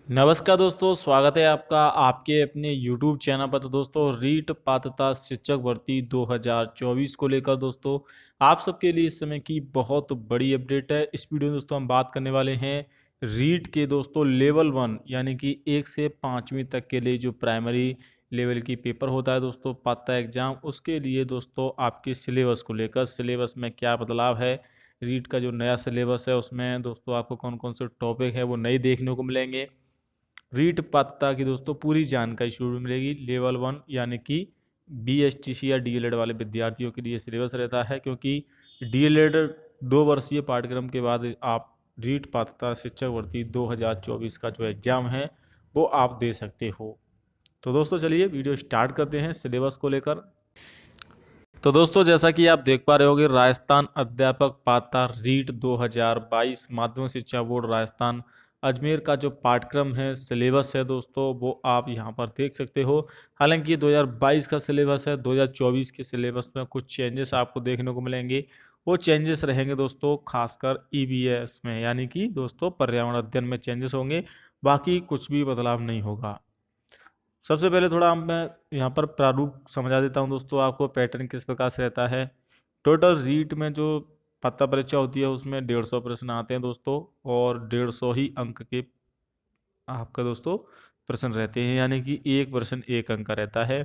नमस्कार दोस्तों, स्वागत है आपका आपके अपने YouTube चैनल पर। तो दोस्तों, रीट पात्रता शिक्षक भर्ती 2024 को लेकर दोस्तों आप सबके लिए इस समय की बहुत बड़ी अपडेट है। इस वीडियो में दोस्तों हम बात करने वाले हैं रीट के दोस्तों लेवल 1 यानी कि 1 से 5वीं तक के लिए जो प्राइमरी लेवल की पेपर होता है दोस्तों, पात्रता एग्जाम, उसके लिए दोस्तों आपके सिलेबस को लेकर सिलेबस में क्या बदलाव है। रीट का जो नया सिलेबस है उसमें दोस्तों आपको कौन कौन से टॉपिक है वो नए देखने को मिलेंगे। रीट पात्रता की दोस्तों पूरी जानकारी शुरू में मिलेगी। लेवल 1 यानी कि BSTC या डीएलएड वाले विद्यार्थियों के लिए सिलेबस रहता है, क्योंकि डीएलएड 2 वर्षीय पाठ्यक्रम के बाद आप रीट पात्रता शिक्षक भर्ती 2024 का जो एग्जाम है वो आप दे सकते हो। तो दोस्तों चलिए वीडियो स्टार्ट करते हैं सिलेबस को लेकर। तो दोस्तों, जैसा कि आप देख पा रहे होंगे, राजस्थान अध्यापक पात्रता रीट 2022 माध्यमिक शिक्षा बोर्ड राजस्थान अजमेर का जो पाठ्यक्रम है, सिलेबस है दोस्तों, वो आप यहाँ पर देख सकते हो। हालांकि ये 2022 का सिलेबस है, 2024 के सिलेबस में कुछ चेंजेस आपको देखने को मिलेंगे। वो चेंजेस रहेंगे दोस्तों खासकर EVS में, यानी कि दोस्तों पर्यावरण अध्ययन में चेंजेस होंगे, बाकी कुछ भी बदलाव नहीं होगा। सबसे पहले थोड़ा मैं यहाँ पर प्रारूप समझा देता हूँ दोस्तों आपको, पैटर्न किस प्रकार से रहता है। टोटल रीट में जो पत्ता परीक्षा होती है उसमें 150 प्रश्न आते हैं दोस्तों, और 150 ही अंक के आपका दोस्तों प्रश्न रहते हैं, यानी कि एक प्रश्न एक अंक का रहता है।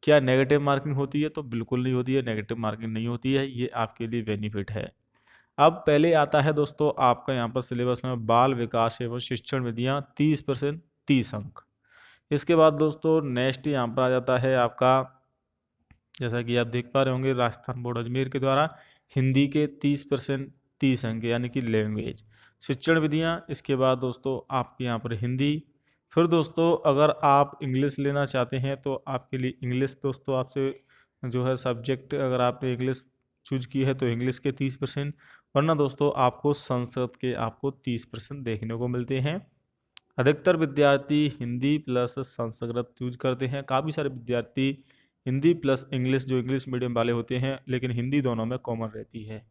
क्या नेगेटिव मार्किंग होती है? तो बिल्कुल नहीं होती है, नेगेटिव मार्किंग नहीं होती है, ये आपके लिए बेनिफिट है। अब पहले आता है दोस्तों आपका यहाँ पर सिलेबस में बाल विकास एवं शिक्षण विधियाँ, 30% 30 अंक। इसके बाद दोस्तों नेक्स्ट यहाँ पर आ जाता है आपका, जैसा कि आप देख पा रहे होंगे, राजस्थान बोर्ड अजमेर के द्वारा हिंदी के 30% 30 अंक यानी कि लैंग्वेज शिक्षण विधियाँ। इसके बाद दोस्तों आपके यहाँ पर हिंदी। फिर दोस्तों अगर आप इंग्लिश लेना चाहते हैं तो आपके लिए इंग्लिश दोस्तों आपसे जो है सब्जेक्ट, अगर आपने इंग्लिश चूज की है तो इंग्लिश के 30%, वरना दोस्तों आपको संस्कृत के आपको 30% देखने को मिलते हैं। अधिकतर विद्यार्थी हिंदी प्लस संस्कृत यूज करते हैं। काफ़ी सारे विद्यार्थी हिंदी प्लस इंग्लिश, जो इंग्लिश मीडियम वाले होते हैं, लेकिन हिंदी दोनों में कॉमन रहती है।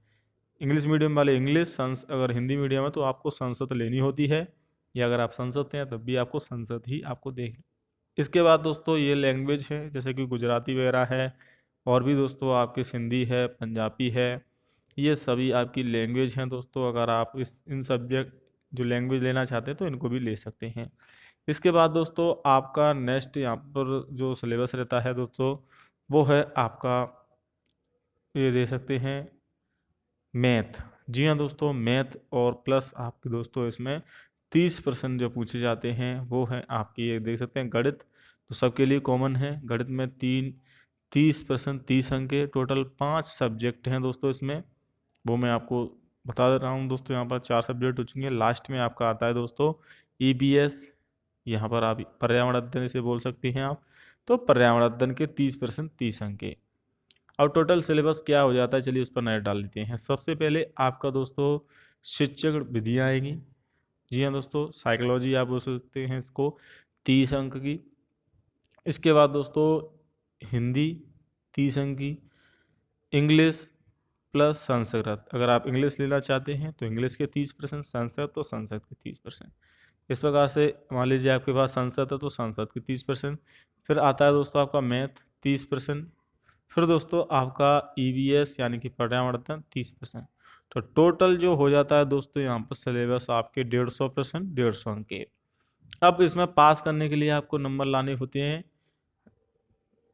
इंग्लिश मीडियम वाले इंग्लिश, अगर हिंदी मीडियम है तो आपको संस्कृत लेनी होती है, या अगर आप संस्कृत हैं तब भी आपको संस्कृत ही आपको देख। इसके बाद दोस्तों ये लैंग्वेज है, जैसे कि गुजराती वगैरह है, और भी दोस्तों आपकी सिंधी है, पंजाबी है, ये सभी आपकी लैंग्वेज हैं दोस्तों। अगर आप इस इन सब्जेक्ट जो लैंग्वेज लेना चाहते हैं तो इनको भी ले सकते हैं। इसके बाद दोस्तों आपका नेक्स्ट यहाँ पर जो सिलेबस रहता है दोस्तों, वो है आपका, ये दे सकते हैं मैथ। जी हाँ दोस्तों, मैथ और प्लस आपके दोस्तों इसमें 30% जो पूछे जाते हैं वो है आपकी, ये देख सकते हैं गणित, तो सबके लिए कॉमन है। गणित में 30% 30 अंक के टोटल 5 सब्जेक्ट हैं दोस्तों इसमें, वो मैं आपको बता दे रहा हूँ दोस्तों। यहाँ पर 4 सब्जेक्ट हो चुके हैं। लास्ट में आपका आता है दोस्तों EBS, यहाँ पर आप पर्यावरण अध्ययन इसे बोल सकते हैं आप। तो पर्यावरण अध्ययन के 30% 30 अंक के। अब टोटल सिलेबस क्या हो जाता है, चलिए उस पर नजर डाल लेते हैं। सबसे पहले आपका दोस्तों शिक्षक विधियाँ आएंगी। जी हाँ दोस्तों, साइकोलॉजी आप बोल सकते हैं इसको, 30 अंक की। इसके बाद दोस्तों हिंदी 30 अंक की, इंग्लिश प्लस संस्कृत, अगर आप इंग्लिश लेना चाहते हैं तो इंग्लिश के 30%, संस्कृत तो संस्कृत के 30%। इस प्रकार से मान लीजिए आपके पास संस्कृत है तो संस्कृत के 30%। फिर आता है दोस्तों आपका मैथ 30%। फिर दोस्तों आपका EVS यानी कि पर्यावरण अध्ययन 30%। तो टोटल जो हो जाता है दोस्तों यहाँ पर सिलेबस आपके 150% 150 अंक के। अब इसमें पास करने के लिए आपको नंबर लाने होते हैं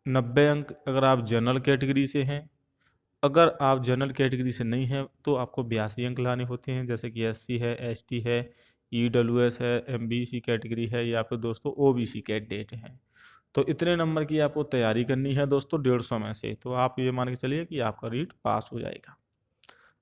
90 अंक, अगर आप जनरल कैटेगरी से हैं। अगर आप जनरल कैटेगरी से नहीं हैं तो आपको 82 अंक लाने होते हैं, जैसे कि SC है, ST है, EWS है, MBC कैटेगरी है, या फिर दोस्तों OBC कैंडिडेट है। तो इतने नंबर की आपको तैयारी करनी है दोस्तों 150 में से, तो आप ये मान के चलिए कि आपका रीट पास हो जाएगा।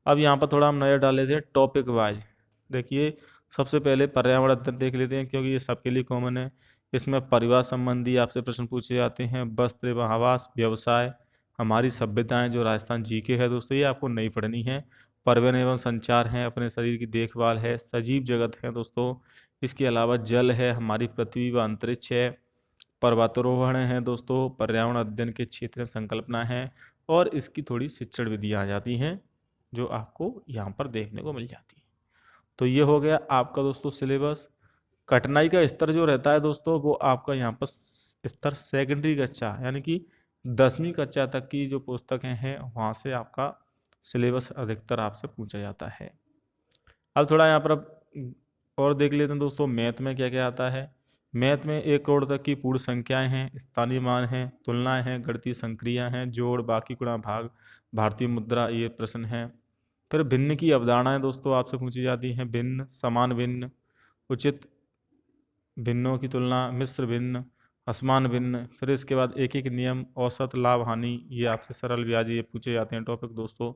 अब यहाँ पर थोड़ा हम नजर डाल लेते हैं टॉपिक वाइज। देखिए सबसे पहले पर्यावरण अध्ययन देख लेते हैं, क्योंकि ये सबके लिए कॉमन है। इसमें परिवार संबंधी आपसे प्रश्न पूछे जाते हैं, वस्त्र एवं आवास, व्यवसाय, हमारी सभ्यताएं जो राजस्थान GK है दोस्तों, ये आपको नहीं पढ़नी है। परिवहन एवं संचार है, अपने शरीर की देखभाल है, सजीव जगत है दोस्तों। इसके अलावा जल है, हमारी पृथ्वी व अंतरिक्ष है, पर्वतारोहण है दोस्तों, पर्यावरण अध्ययन के क्षेत्र में संकल्पना है, और इसकी थोड़ी शिक्षण विधियाँ आ जाती हैं जो आपको यहाँ पर देखने को मिल जाती है। तो ये हो गया आपका दोस्तों सिलेबस। कठिनाई का स्तर जो रहता है दोस्तों वो आपका यहाँ पर स्तर सेकेंडरी कक्षा यानी कि 10वीं कक्षा तक की जो पुस्तकें हैं वहाँ से आपका सिलेबस अधिकतर आपसे पूछा जाता है। अब थोड़ा यहाँ पर अब और देख लेते हैं दोस्तों मैथ में क्या क्या आता है। मैथ में 1 करोड़ तक की पूर्ण संख्याएं हैं, स्थानीय मान हैं, तुलनाएं हैं, गणितीय संक्रिया हैं, जोड़, बाकी, गुणा, भाग, भारतीय मुद्रा, ये प्रश्न है। फिर भिन्न की अवधारणाएं दोस्तों आपसे पूछी जाती हैं, भिन्न, समान भिन्न, उचित भिन्नों की तुलना, मिश्र भिन्न, असमान भिन्न। फिर इसके बाद एक एक नियम, औसत, लाभ, हानि, ये आपसे सरल ब्याज ये पूछे जाते हैं टॉपिक दोस्तों।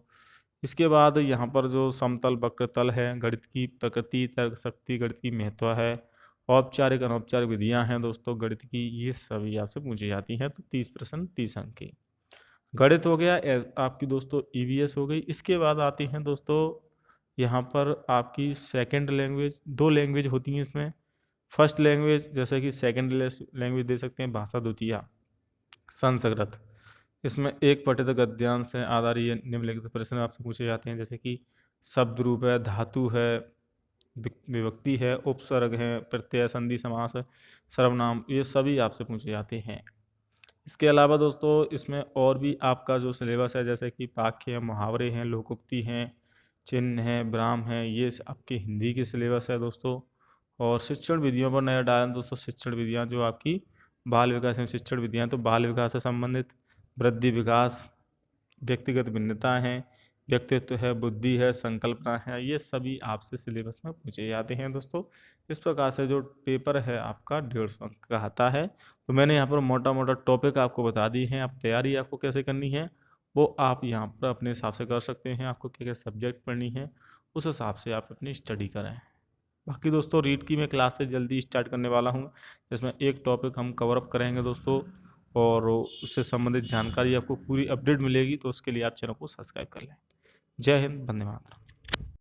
इसके बाद यहाँ पर जो समतल वक्र तल है, गणित की प्रकृति, तर्क शक्ति, गणित की महत्व है, औपचारिक अनौपचारिक विधियां हैं दोस्तों गणित की, ये सभी आपसे पूछी जाती हैं। तो 30 प्रश्न 30 अंक की गणित हो गया। आपकी दोस्तों ईवीएस हो गई। इसके बाद आती हैं दोस्तों यहाँ पर आपकी सेकंड लैंग्वेज। 2 लैंग्वेज होती हैं इसमें। फर्स्ट लैंग्वेज जैसे कि सेकंड लैंग्वेज दे सकते हैं भाषा द्वितीय संस्कृत। इसमें एक पठित गद्यांश से आधारित निम्नलिखित प्रश्न आपसे पूछे जाते हैं, जैसे कि शब्द रूप है, धातु है, विभक्ति है, उपसर्ग है, प्रत्यय, संधि, समास, सर्वनाम, ये सभी आपसे पूछे जाते हैं। इसके अलावा दोस्तों इसमें और भी आपका जो सिलेबस है जैसे कि वाक्य हैं, मुहावरे हैं, लोकोक्ति हैं, चिन्ह हैं, विराम हैं, ये आपके हिंदी के सिलेबस है दोस्तों। और शिक्षण विधियों पर नजर डालें दोस्तों, शिक्षण विधियां जो आपकी बाल विकास में शिक्षण विधियां, तो बाल विकास से संबंधित वृद्धि विकास, व्यक्तिगत भिन्नता है, व्यक्तित्व है, बुद्धि है, संकल्पना है, ये सभी आपसे सिलेबस में पूछे जाते हैं दोस्तों। इस प्रकार से जो पेपर है आपका 150 अंक का आता है। तो मैंने यहाँ पर मोटा मोटा टॉपिक आपको बता दी हैं। अब तैयारी आपको कैसे करनी है वो आप यहाँ पर अपने हिसाब से कर सकते हैं। आपको क्या क्या सब्जेक्ट पढ़नी है उस हिसाब से आप अपनी स्टडी करें। बाकी दोस्तों रीड की मैं क्लासेस जल्दी स्टार्ट करने वाला हूँ, जिसमें एक टॉपिक हम कवर अप करेंगे दोस्तों, और उससे संबंधित जानकारी आपको पूरी अपडेट मिलेगी। तो उसके लिए आप चैनल को सब्सक्राइब कर लें। जय हिंद, वंदे मातरम।